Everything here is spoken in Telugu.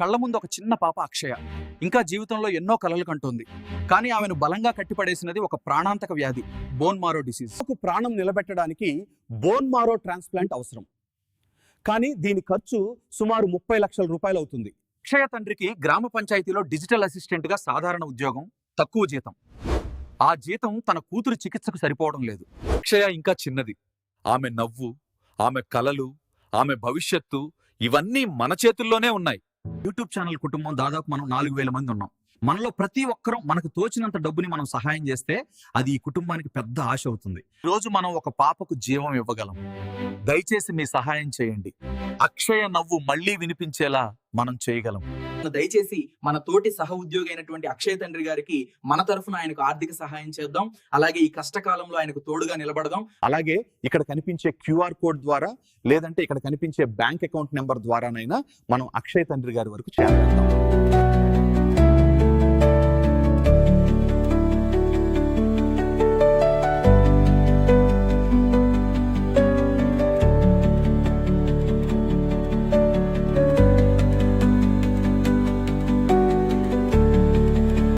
కళ్ళ ముందు ఒక చిన్న పాప అక్షయ ఇంకా జీవితంలో ఎన్నో కలలు కంటోంది. కానీ ఆమెను బలంగా కట్టిపడేసినది ఒక ప్రాణాంతక వ్యాధి, బోన్ మారో డిసీజ్. ప్రాణం నిలబెట్టడానికి బోన్ మారో ట్రాన్స్ప్లాంట్ అవసరం. కానీ దీని ఖర్చు సుమారు 30 లక్షల రూపాయలు అవుతుంది. అక్షయ తండ్రికి గ్రామ పంచాయతీలో డిజిటల్ అసిస్టెంట్ గా సాధారణ ఉద్యోగం, తక్కువ జీతం. ఆ జీతం తన కూతురు చికిత్సకు సరిపోవడం లేదు. అక్షయ ఇంకా చిన్నది. ఆమె నవ్వు, ఆమె కలలు, ఆమె భవిష్యత్తు ఇవన్నీ మన చేతుల్లోనే ఉన్నాయి. యూట్యూబ్ ఛానల్ కుటుంబం దాదాపు మనం 4000 మంది ఉన్నాం. మనలో ప్రతి ఒక్కరం మనకు తోచినంత డబ్బుని మనం సహాయం చేస్తే అది ఈ కుటుంబానికి పెద్ద ఆశ అవుతుంది. రోజు మనం ఒక పాపకు జీవం ఇవ్వగలం. దయచేసి మీ సహాయం చేయండి. అక్షయ నవ్వు మళ్ళీ వినిపించేలా మనం చేయగలం. దయచేసి మన తోటి సహ ఉద్యోగి అయినటువంటి అక్షయ తండ్రి గారికి మన తరఫున ఆయనకు ఆర్థిక సహాయం చేద్దాం. అలాగే ఈ కష్టకాలంలో ఆయనకు తోడుగా నిలబడదాం. అలాగే ఇక్కడ కనిపించే క్యూఆర్ కోడ్ ద్వారా లేదంటే ఇక్కడ కనిపించే బ్యాంక్ అకౌంట్ నెంబర్ ద్వారానైనా మనం అక్షయ తండ్రి గారి వరకు చేరగలుగుతాం.